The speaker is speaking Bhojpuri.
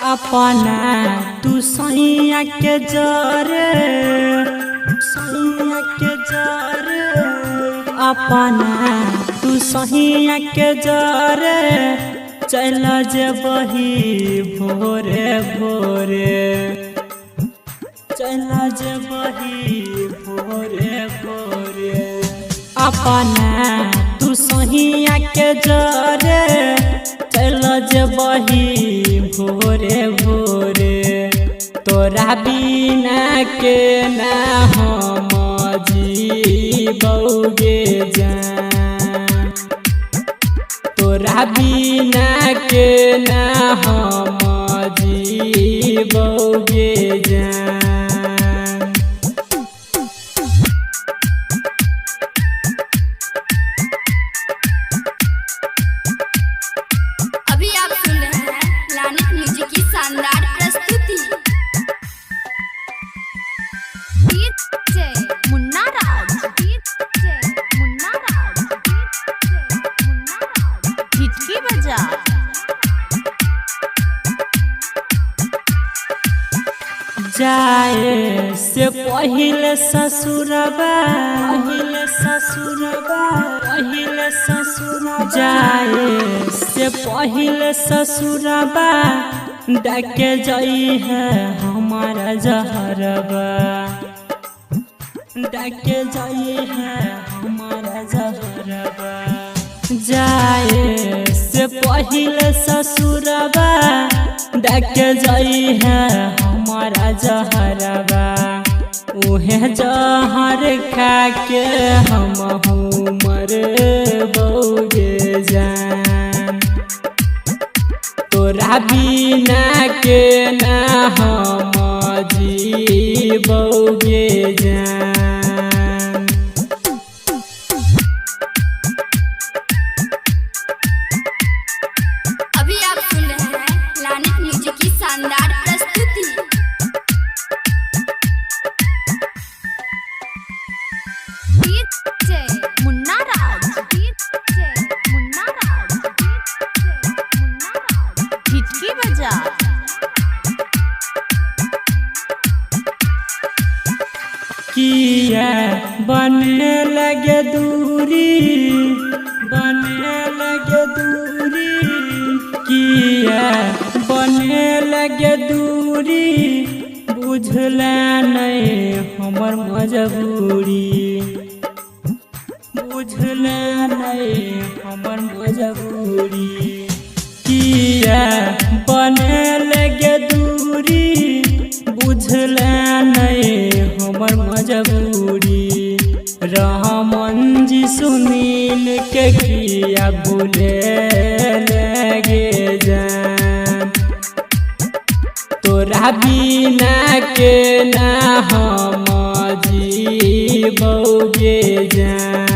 अपना तू सैया के जरे सैया के जरे अपना तू सैया के जरे चल जबही भोरे भोरे चल जबही भोरे भोरे अपना तू सैया के जरे चल जबही भोरे भोरे तोरा बिना के ना हम जीबौगे जान तोरा बिना के ना हम जीबौगे जान। अभी आप सुन रहे हैं लानित म्यूजिक की शानदार प्रस्तुति। मुन्ना राज मुन्ना राज हिटकी बजा। जाए से पहिले ससुरबा पहिले ससुरबा पहिले ससुरबा जाए से पहिले ससुरबा डाके जाई है हमारा जहरबा डाके जाई है हमारा जहरबा जाए से पहिले ससुरबा डाके जाई है हमारा जहरबा उहे जहर खा के हम मर बौगे जान तोरा बिना के ना हम जीबौगे जान। अभी आप सुन रहे हैं लानित म्यूजिक की शानदार प्रस्तुति। मुन्ना राज मुन्ना राज हिटकी बजा। किया बने लगे दूरी बने लगे दूरी किया बने लगे दूरी बुझला नहीं हमर मजबूरी बुझला नहीं हमर मजबूरी किया बने लगे दूरी बुझला नहीं हमर मजबूरी रहमान जी सुनील के किया भूले लगे जान तोरा बिना के ना हम जीबौगे जान।